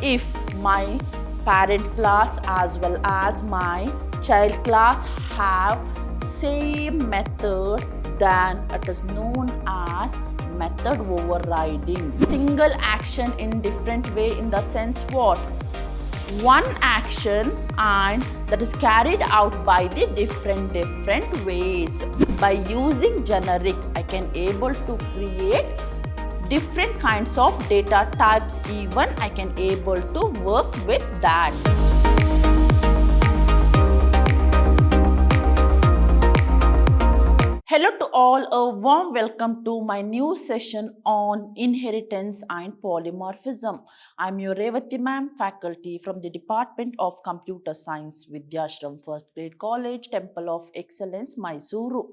If my parent class as well as my child class have same method, then it is known as method overriding. Single action in different way in the sense what? One action and that is carried out by the different ways. By using generic, I can able to create different kinds of data types. Even I can able to work with that. Hello to all, a warm welcome to my new session on inheritance and polymorphism. I'm your Revati ma'am, faculty from the Department of Computer Science, Vidhyaashram, First Grade College, Temple of Excellence, MYSURU.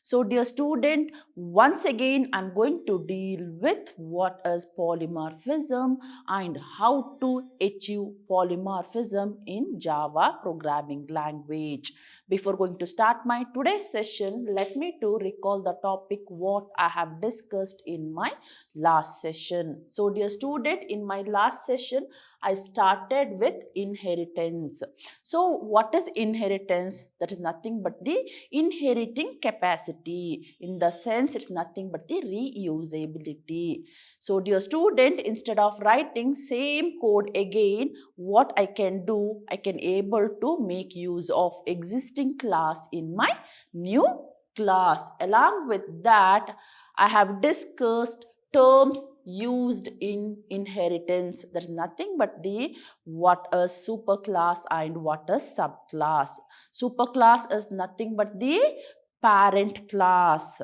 So dear student, once again I'm going to deal with what is polymorphism and how to achieve polymorphism in Java programming language. Before going to start my today's session, let me to recall the topic what I have discussed in my last session. So dear student, in my last session, I started with inheritance. So what is inheritance? That is nothing but the inheriting capacity. In the sense, it's nothing but the reusability. So dear student, instead of writing same code again, what I can do, I can able to make use of existing class in my new class. Along with that, I have discussed terms used in inheritance. There's nothing but the what is superclass and what is subclass. Superclass is nothing but the parent class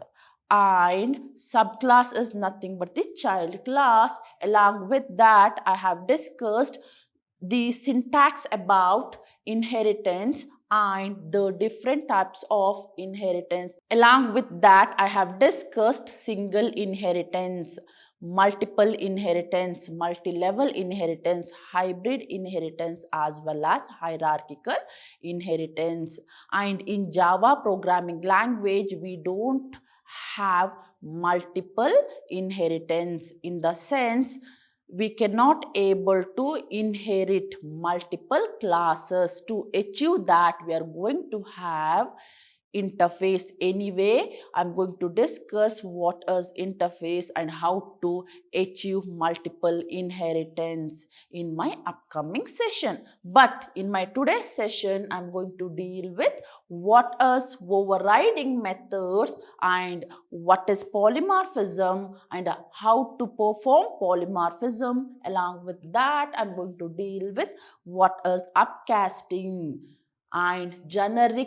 and subclass is nothing but the child class. Along with that, I have discussed the syntax about inheritance and the different types of inheritance. Along with that, I have discussed single inheritance, multiple inheritance, multi-level inheritance, hybrid inheritance, as well as hierarchical inheritance. And in Java programming language, we don't have multiple inheritance. In the sense, we cannot able to inherit multiple classes. To achieve that, we are going to have interface. Anyway, I'm going to discuss what is interface and how to achieve multiple inheritance in my upcoming session. But in my today's session, I'm going to deal with what is overriding methods and what is polymorphism and how to perform polymorphism. Along with that, I'm going to deal with what is upcasting and generic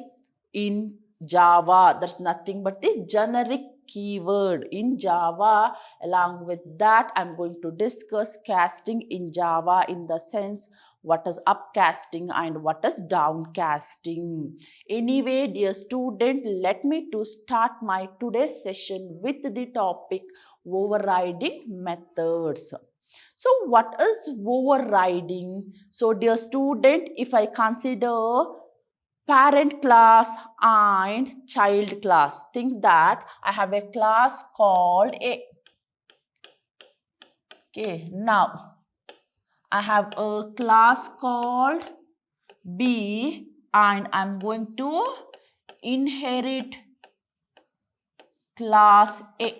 in Java. That's nothing but the generic keyword in Java. Along with that, I'm going to discuss casting in Java in the sense what is upcasting and what is downcasting. Anyway, dear student, let me to start my today's session with the topic overriding methods. So what is overriding? So dear student, if I consider parent class and child class, think that I have a class called A. Okay, now I have a class called B and I'm going to inherit class A.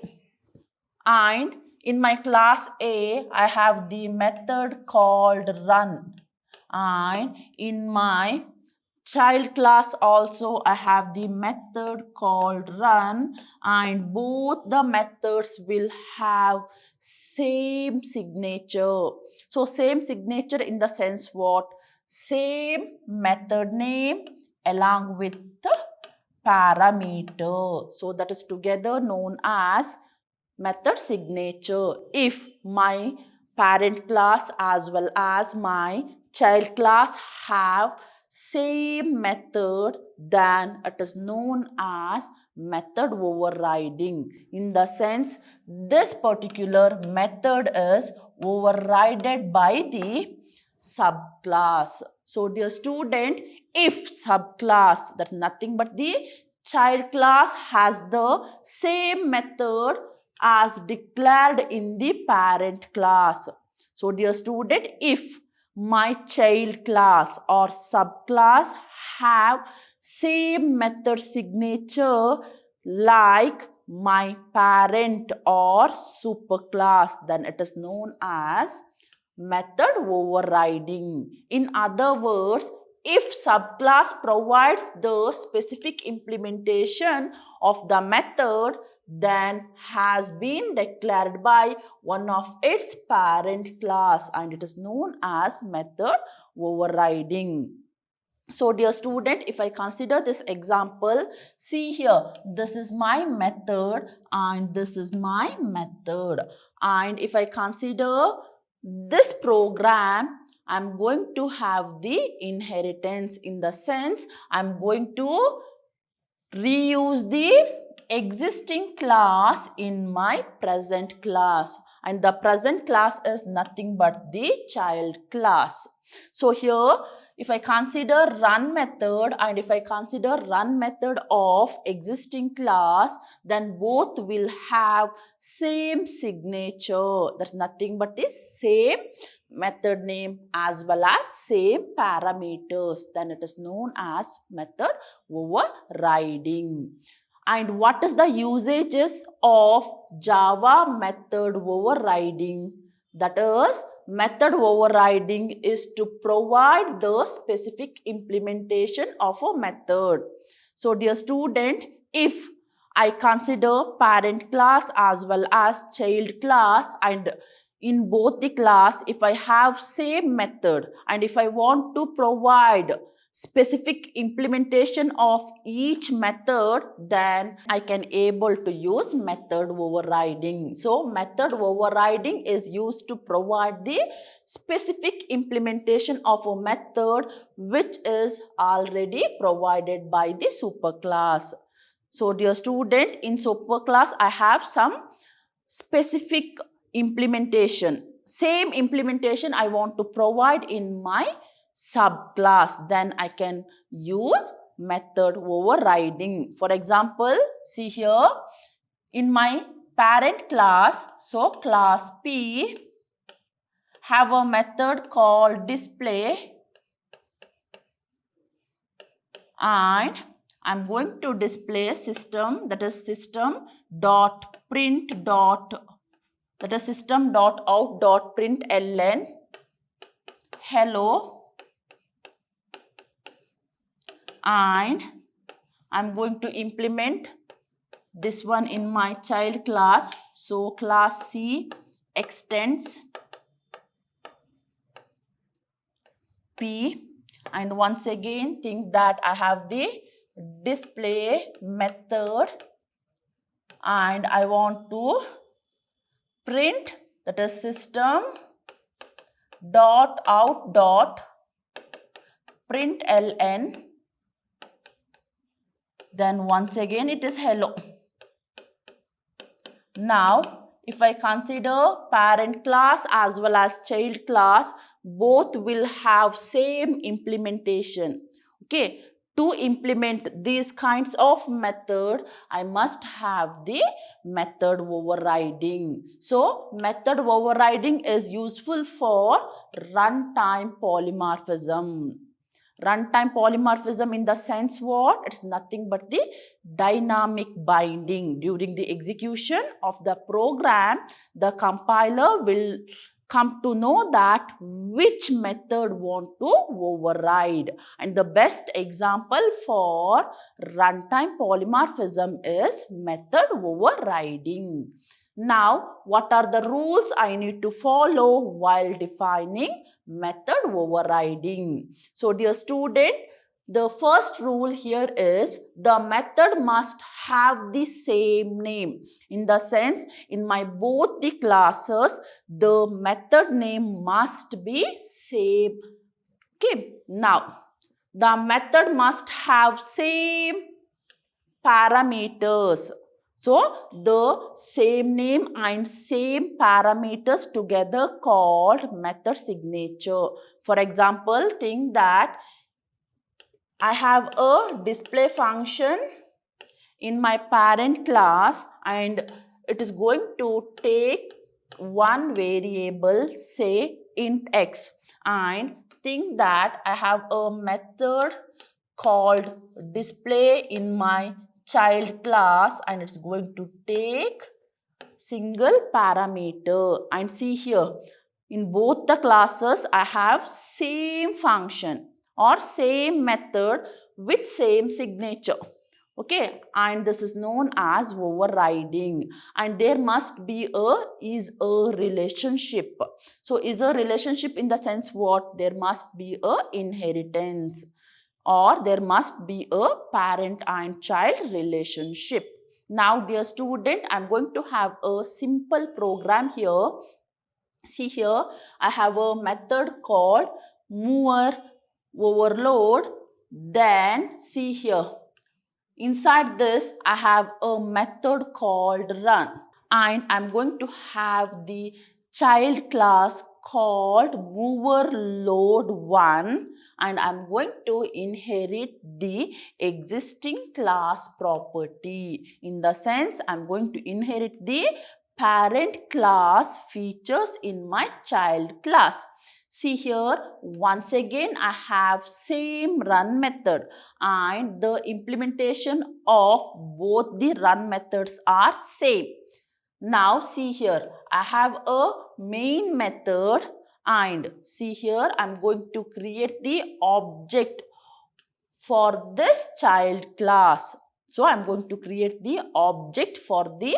And in my class A, I have the method called run. And in my child class also, I have the method called run, and both the methods will have same signature. So same signature in the sense what? Same method name along with the parameter. So that is together known as method signature. If my parent class as well as my child class have same method, then it is known as method overriding. In the sense, this particular method is overridden by the subclass. So dear student, if subclass, that's nothing but the child class, has the same method as declared in the parent class. So dear student, if my child class or subclass have same method signature like my parent or superclass, then it is known as method overriding. In other words, if subclass provides the specific implementation of the method, then has been declared by one of its parent class, and it is known as method overriding. So dear student, if I consider this example, see here, this is my method and this is my method. And if I consider this program, I'm going to have the inheritance, in the sense I'm going to reuse the existing class in my present class, and the present class is nothing but the child class. So here, if I consider run method and if I consider run method of existing class, then both will have same signature. That's nothing but the same method name as well as same parameters. Then it is known as method overriding. And what is the usages of Java method overriding? That is, method overriding is to provide the specific implementation of a method. So dear student, if I consider parent class as well as child class, and in both the class, if I have same method and if I want to provide specific implementation of each method, then I can able to use method overriding. So method overriding is used to provide the specific implementation of a method which is already provided by the superclass. So dear student, in superclass I have some specific implementation. Same implementation I want to provide in my subclass, then I can use method overriding. For example, see here, in my parent class, so class P have a method called display, and I'm going to display system, that is system dot print dot, that is system dot out dot println hello, and I'm going to implement this one in my child class. So class C extends P, and once again think that I have the display method and I want to print, that is system dot out dot println, then once again it is hello. Now if I consider parent class as well as child class, both will have same implementation. Okay, to implement these kinds of method, I must have the method overriding. So method overriding is useful for runtime polymorphism. Runtime polymorphism in the sense what? It's nothing but the dynamic binding. During the execution of the program, the compiler will come to know that which method want to override. And the best example for runtime polymorphism is method overriding. Now, what are the rules I need to follow while defining method overriding? So, dear student, the first rule here is the method must have the same name. In the sense, in my both the classes, the method name must be same. Okay. Now, the method must have same parameters. So, the same name and same parameters together called method signature. For example, think that I have a display function in my parent class and it is going to take one variable, say int x, and think that I have a method called display in my child class, and it's going to take single parameter. And see here, in both the classes I have same function or same method with same signature. Okay, and this is known as overriding, and there must be a relationship. So is a relationship in the sense what? There must be a inheritance, or there must be a parent and child relationship. Now dear student, I'm going to have a simple program here. See here, I have a method called mover overload. Then see here, inside this I have a method called run, and I'm going to have the child class called mover load 1, and I'm going to inherit the existing class property. In the sense, I'm going to inherit the parent class features in my child class. See here, once again I have same run method, and the implementation of both the run methods are same. Now see here, I have a main method, and see here, I'm going to create the object for this child class. So I'm going to create the object for the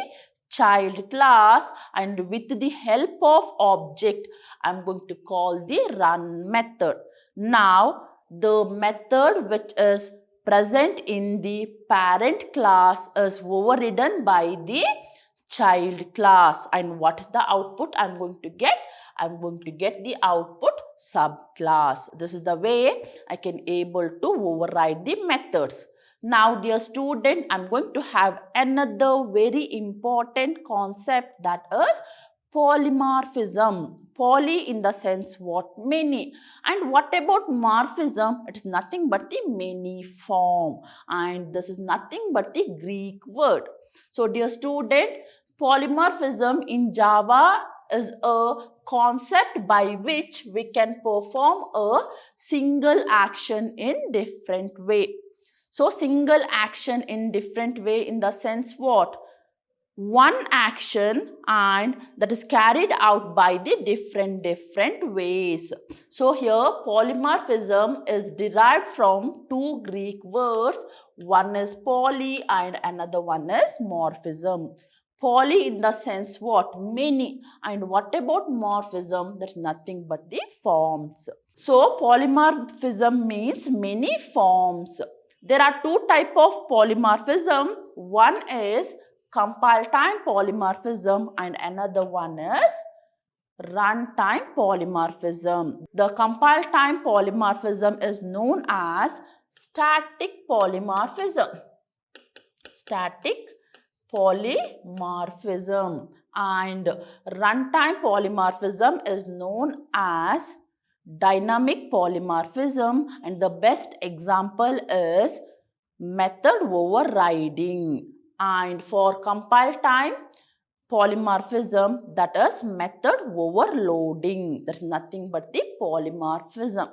child class, and with the help of object, I'm going to call the run method. Now the method which is present in the parent class is overridden by the child class, and what is the output I'm going to get? I'm going to get the output subclass. This is the way I can able to override the methods. Now dear student, I'm going to have another very important concept, that is polymorphism. Poly in the sense what? Many. And what about morphism? It is nothing but the many form, and this is nothing but the Greek word. So dear student, polymorphism in Java is a concept by which we can perform a single action in different way. So single action in different way in the sense what? One action, and that is carried out by the different ways. So here polymorphism is derived from two Greek words. One is poly and another one is morphism. Poly in the sense what? Many. And what about morphism? That's nothing but the forms. So polymorphism means many forms. There are two types of polymorphism. One is compile time polymorphism, and another one is runtime polymorphism. The compile time polymorphism is known as static polymorphism. Static polymorphism, and runtime polymorphism is known as dynamic polymorphism, and the best example is method overriding. And for compile time polymorphism, that is method overloading. That's nothing but the polymorphism.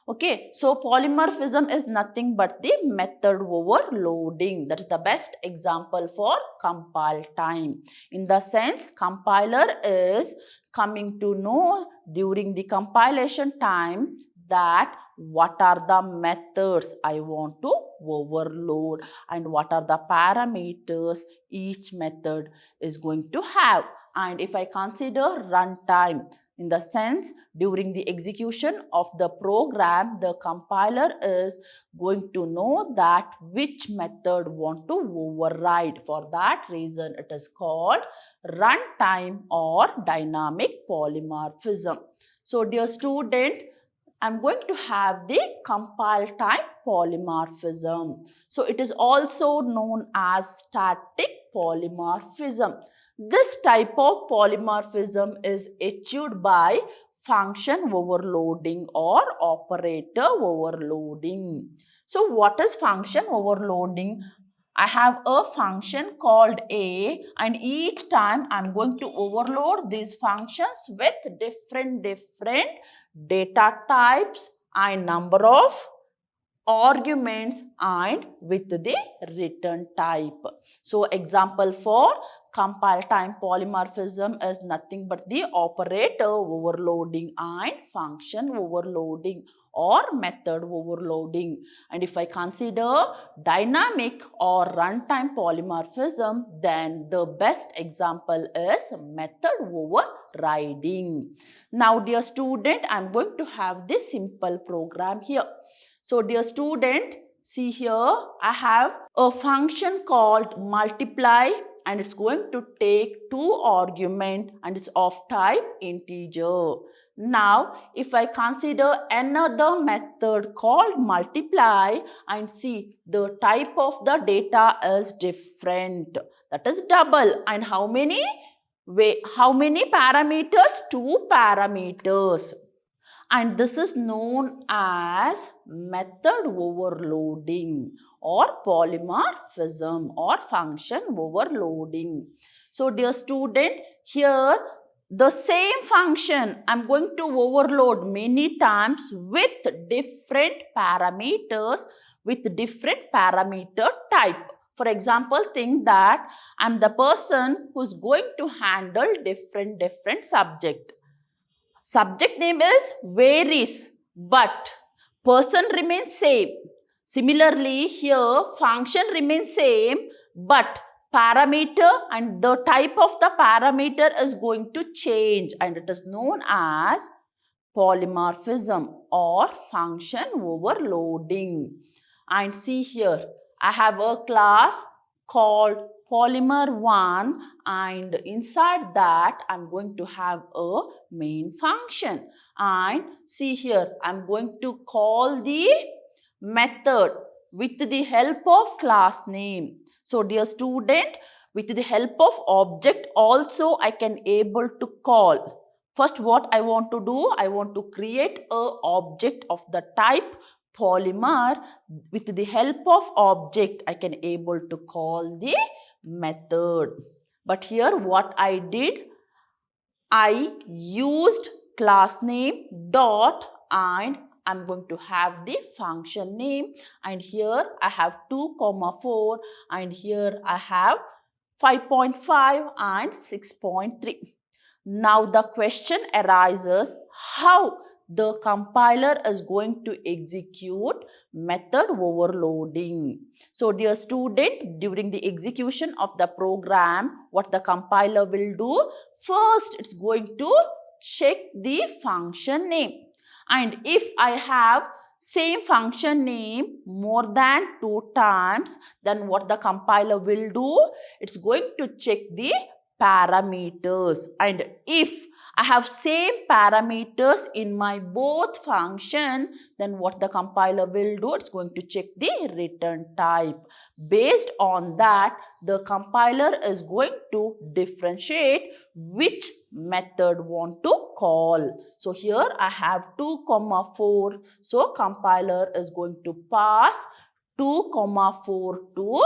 Okay, so polymorphism is nothing but the method overloading. That is the best example for compile time. In the sense, compiler is coming to know during the compilation time that what are the methods I want to overload and what are the parameters each method is going to have. And if I consider runtime, in the sense, during the execution of the program, the compiler is going to know that which method want to override. For that reason, it is called runtime or dynamic polymorphism. So, dear student, I'm going to have the compile time polymorphism. So, it is also known as static polymorphism. This type of polymorphism is achieved by function overloading or operator overloading. So, what is function overloading? I have a function called A, and each time I'm going to overload these functions with different data types and number of arguments and with the return type. So example for compile time polymorphism is nothing but the operator overloading and function overloading or method overloading. And if I consider dynamic or runtime polymorphism, then the best example is method overriding. Now dear student, I am going to have this simple program here. So dear student, see here I have a function called multiply and it's going to take two arguments and it's of type integer. Now if I consider another method called multiply and see the type of the data is different, that is double, and how many parameters? Two parameters. And this is known as method overloading or polymorphism or function overloading. So dear student, here the same function I am going to overload many times with different parameters, with different parameter type. For example, think that I am the person who is going to handle different subject. Subject name is varies, but person remains same. Similarly, here function remains same, but parameter and the type of the parameter is going to change and it is known as polymorphism or function overloading. And see here, I have a class called polymer 1 and inside that I'm going to have a main function. And see here, I'm going to call the method with the help of class name. So dear student, with the help of object also I can able to call. First what I want to do, I want to create a object of the type polymer. With the help of object I can able to call the method. But here what I did, I used class name dot and I'm going to have the function name, and here I have 2, 4 and here I have 5.5 and 6.3. Now the question arises how the compiler is going to execute method overloading. So dear student, during the execution of the program, what the compiler will do? First, it's going to check the function name. And if I have same function name more than 2 times, then what the compiler will do? It's going to check the parameters, and if I have same parameters in my both function, then what the compiler will do? It's going to check the return type. Based on that, the compiler is going to differentiate which method want to call. So here I have 2, 4. So compiler is going to pass 2, 4 to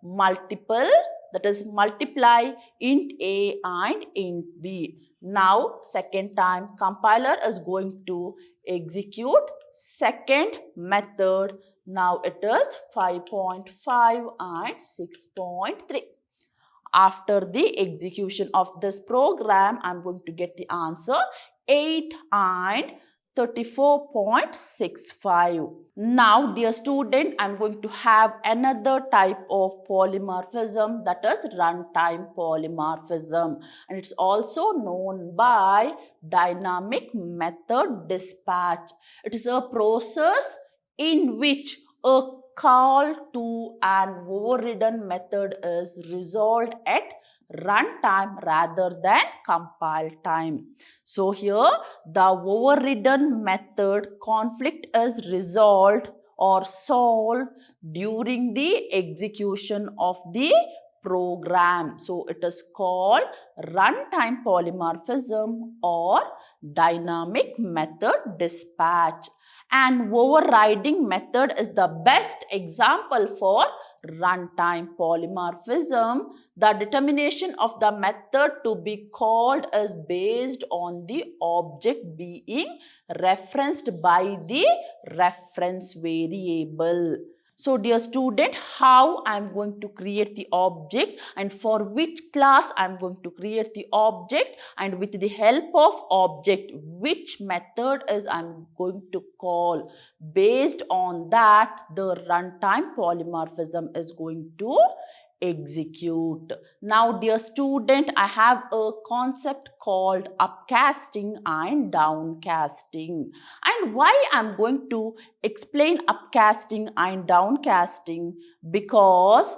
multiple, that is multiply int a and int b. Now second time compiler is going to execute second method. Now it is 5.5 and 6.3. After the execution of this program, I am going to get the answer 8 and 34.65. Now, dear student, I am going to have another type of polymorphism, that is runtime polymorphism, and it's also known by dynamic method dispatch. It is a process in which a call to an overridden method is resolved at runtime rather than compile time. So here the overridden method conflict is resolved or solved during the execution of the program. So it is called runtime polymorphism or dynamic method dispatch. And overriding method is the best example for runtime polymorphism. The determination of the method to be called is based on the object being referenced by the reference variable. So dear student, how I am going to create the object and for which class I am going to create the object, and with the help of object which method is I am going to call. Based on that, the runtime polymorphism is going to execute. Now dear student, I have a concept called upcasting and downcasting. And why I'm going to explain upcasting and downcasting? Because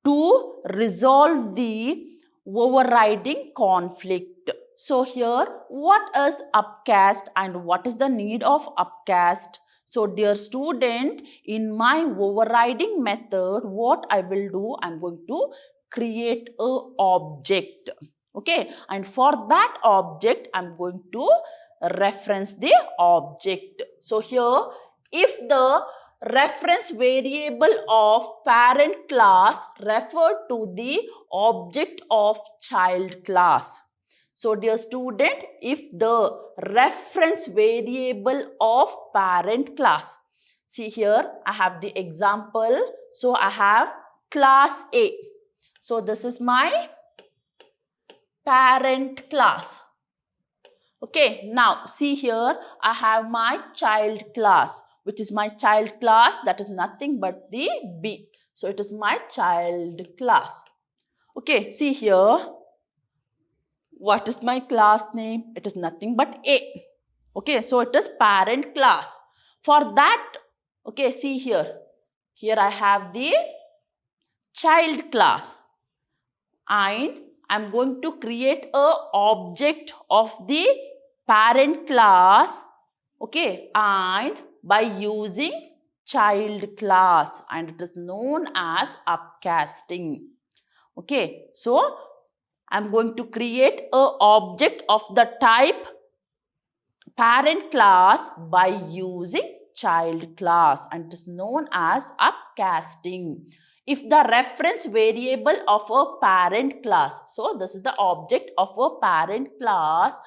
to resolve the overriding conflict. So here, what is upcast and what is the need of upcast? So dear student, in my overriding method, what I will do, I'm going to create a object. Okay, and for that object, I'm going to reference the object. So here, if the reference variable of parent class refer to the object of child class. So dear student, if the reference variable of parent class, see here I have the example. So I have class A. So this is my parent class. Okay, now see here I have my child class, which is my child class, that is nothing but the B. So it is my child class. Okay, see here. What is my class name? It is nothing but A. Okay, so it is parent class. For that, okay, see here. Here I have the child class. And I'm going to create a object of the parent class. Okay, and by using child class, and it is known as upcasting. Okay, so I'm going to create a object of the type parent class by using child class, and it is known as upcasting. If the reference variable of a parent class, so this is the object of a parent class,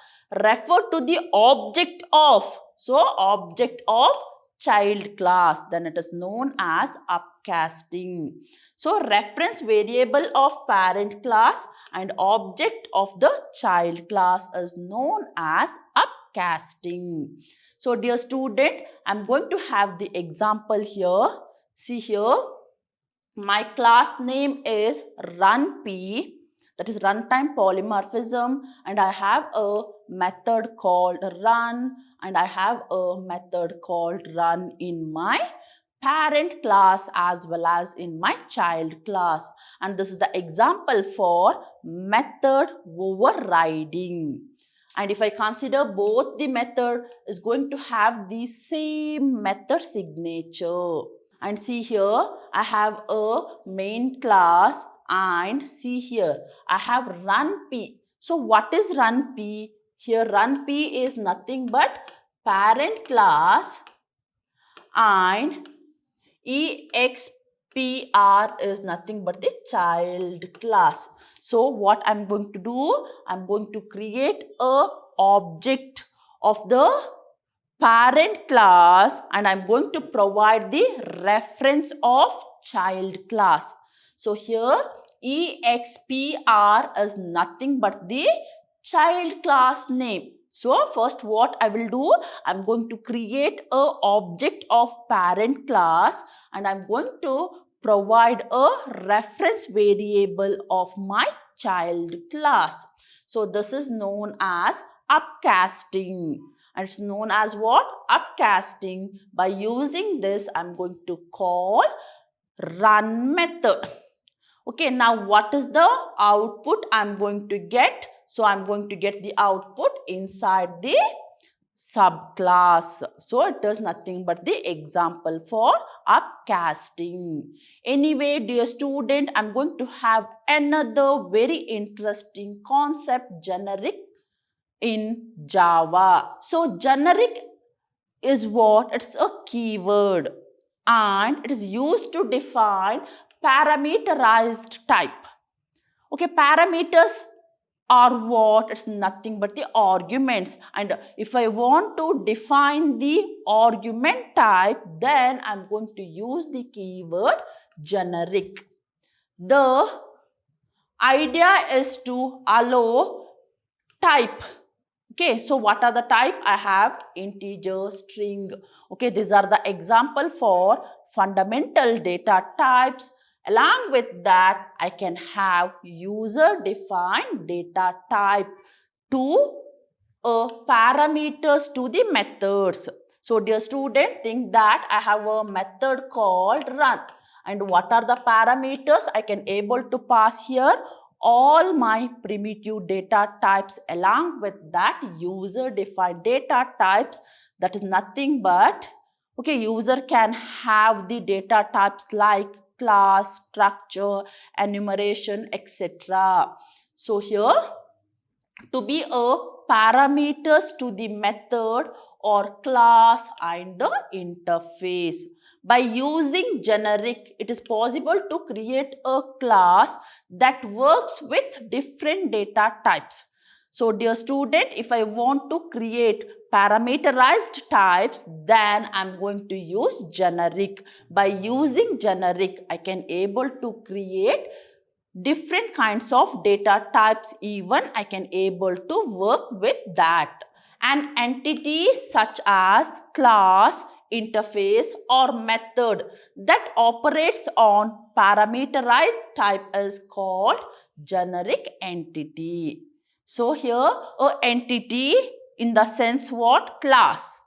refer to the object of, so object of child class, then it is known as upcasting. So reference variable of parent class and object of the child class is known as upcasting. So dear student, I'm going to have the example here. See here, my class name is RunP, that is runtime polymorphism, and I have a method called run, and I have a method called run in my parent class as well as in my child class. And this is the example for method overriding. And if I consider both the method is going to have the same method signature. And see here, I have a main class, and see here, I have RunP. So what is RunP? Here RunP is nothing but parent class, and EXPR is nothing but the child class. So what I'm going to do, I'm going to create a object of the parent class, and I'm going to provide the reference of child class. So here EXPR is nothing but the child class name. So first what I will do, I'm going to create a object of parent class, and I'm going to provide a reference variable of my child class. So this is known as upcasting. And it's known as what? Upcasting. By using this, I'm going to call run method. Okay, now what is the output I'm going to get? So I'm going to get the output inside the subclass. So it is nothing but the example for upcasting. Anyway, dear student, I'm going to have another very interesting concept, generic in Java. So generic is what? It's a keyword and it is used to define parameterized type. Okay, parameters are what? It's nothing but the arguments, and if I want to define the argument type, then I'm going to use the keyword generic. The idea is to allow type. Okay, so what are the type? I have integer, string. Okay, these are the example for fundamental data types. Along with that, I can have user defined data type to parameters to the methods. So dear student, think that I have a method called run. And what are the parameters I can able to pass here? All my primitive data types. Along with that, user defined data types, that is nothing but, okay, user can have the data types like class, structure, enumeration, etc. So here, to be a parameters to the method or class and the interface. By using generic, it is possible to create a class that works with different data types. So dear student, if I want to create parameterized types, then I'm going to use generic. By using generic, I can able to create different kinds of data types. Even I can able to work with that. An entity such as class, interface or method that operates on parameterized type is called generic entity. So here a entity in the sense what? Class,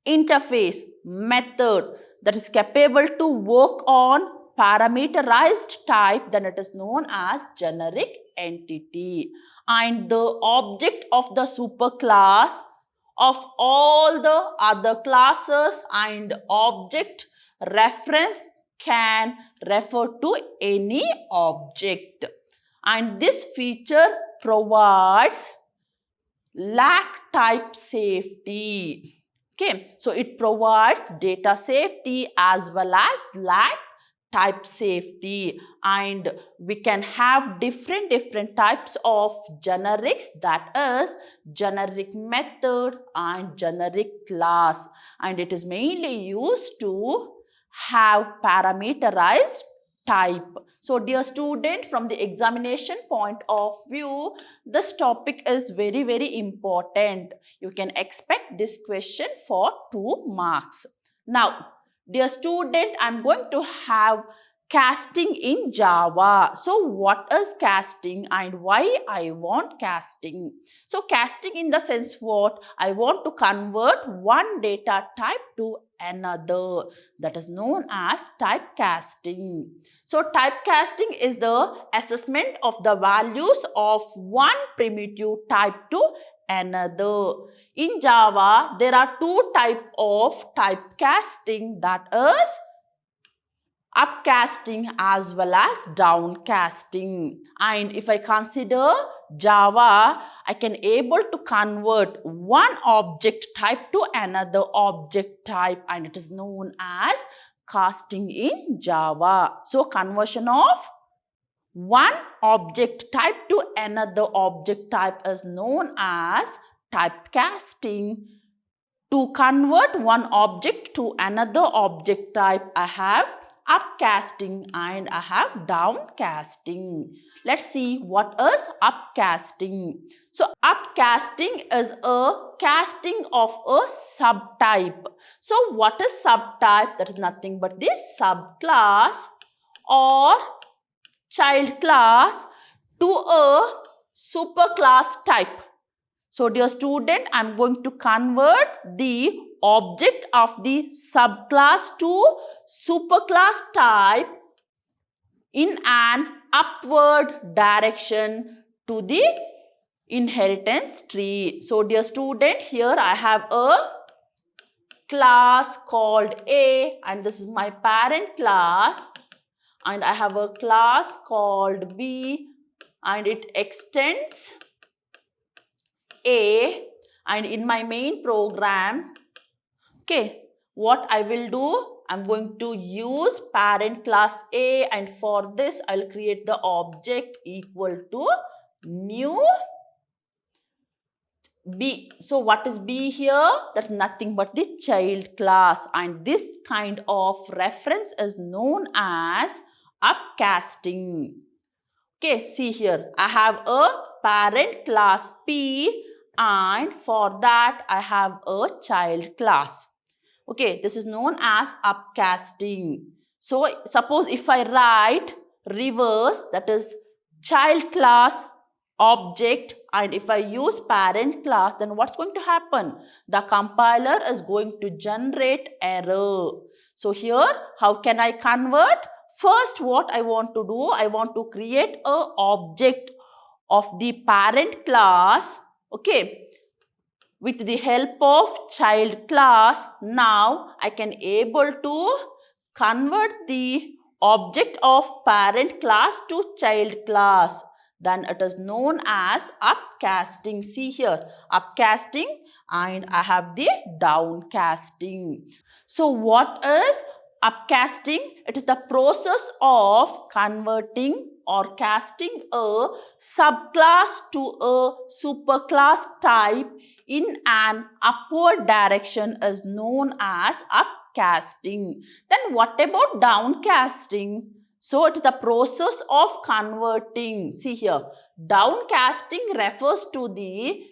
interface, method that is capable to work on parameterized type, then it is known as generic entity. And the object of the superclass of all the other classes and object reference can refer to any object. And this feature provides lack type safety. Okay, so it provides data safety as well as lack type safety, and we can have different types of generics, that is generic method and generic class, and it is mainly used to have parameterized type. So dear student, from the examination point of view, this topic is very important. You can expect this question for 2 marks. Now, dear student, I'm going to have casting in Java. So what is casting and why I want casting? So casting in the sense what? I want to convert one data type to another. That is known as typecasting. So typecasting is the assessment of the values of one primitive type to another. In Java, there are 2 types of typecasting, that is upcasting as well as downcasting. And if I consider Java, I can able to convert one object type to another object type, and it is known as casting in Java. So conversion of one object type to another object type is known as typecasting. To convert one object to another object type, I have upcasting and I have downcasting. Let's see what is upcasting. So upcasting is a casting of a subtype. So what is subtype? That is nothing but the subclass or child class to a superclass type. So dear student, I am going to convert the object of the subclass to superclass type in an upward direction to the inheritance tree. So dear student, here I have a class called A, and this is my parent class, and I have a class called B, and it extends A, and in my main program Okay, what I will do, I'm going to use parent class A, and for this I'll create the object equal to new B. So what is B here? That's nothing but the child class, and this kind of reference is known as upcasting. Okay, see here, I have a parent class P, and for that I have a child class. Okay, this is known as upcasting. So suppose if I write reverse, that is child class object, and if I use parent class, then what's going to happen? The compiler is going to generate error. So here, how can I convert? First, what I want to do, I want to create a object of the parent class, okay, with the help of child class. Now I can able to convert the object of parent class to child class. Then it is known as upcasting. See here, upcasting, and I have the downcasting. So what is upcasting? It is the process of converting or casting a subclass to a superclass type in an upward direction is known as upcasting. Then what about downcasting? So it is the process of converting. See here, downcasting refers to the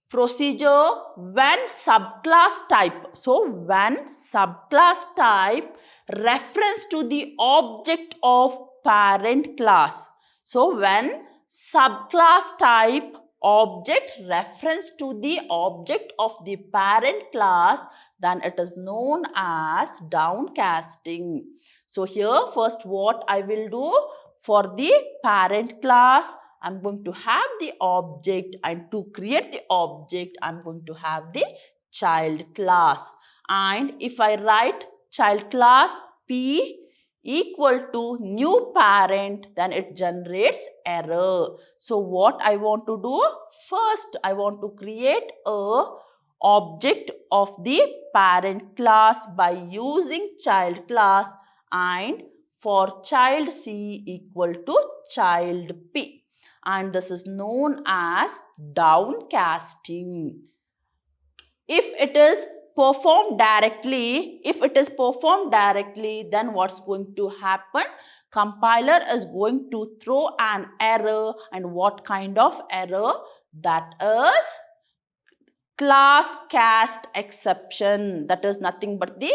procedure when subclass type. So when subclass type reference to the object of parent class. So when subclass type object reference to the object of the parent class, then it is known as downcasting. So here first what I will do, for the parent class I'm going to have the object, and to create the object I'm going to have the child class. And if I write child class P equal to new parent, then it generates error. So what I want to do, first I want to create a object of the parent class by using child class, and for child C equal to child P, and this is known as downcasting. If it is performed directly, then what's going to happen? Compiler is going to throw an error, and what kind of error? That is class cast exception. That is nothing but the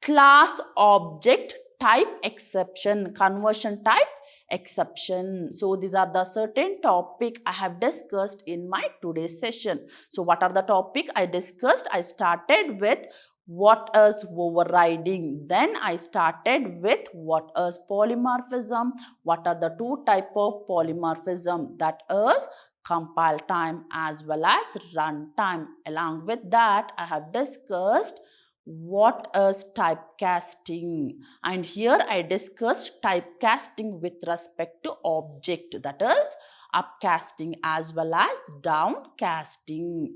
class object type exception, conversion type exception. So these are the certain topic I have discussed in my today's session. So what are the topic I discussed? I started with what is overriding. Then I started with what is polymorphism. What are the two type of polymorphism? That is compile time as well as runtime. Along with that, I have discussed what is typecasting, and here I discussed typecasting with respect to object, that is upcasting as well as downcasting.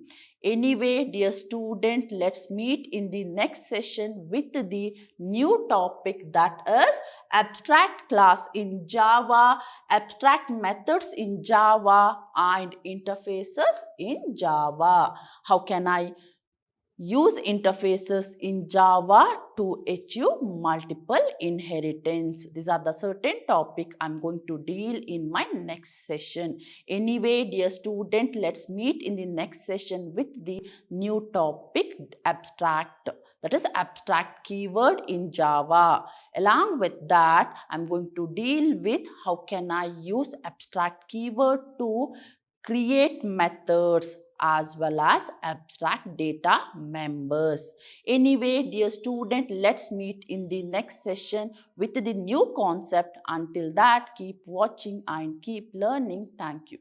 Anyway, dear student, let's meet in the next session with the new topic, that is abstract class in Java, abstract methods in Java, and interfaces in Java. How can I use interfaces in Java to achieve multiple inheritance? These are the certain topic I'm going to deal in my next session. Anyway, dear student, let's meet in the next session with the new topic, abstract. That is abstract keyword in Java. Along with that, I'm going to deal with how can I use abstract keyword to create methods as well as abstract data members. Anyway, dear student, let's meet in the next session with the new concept. Until that, keep watching and keep learning. Thank you.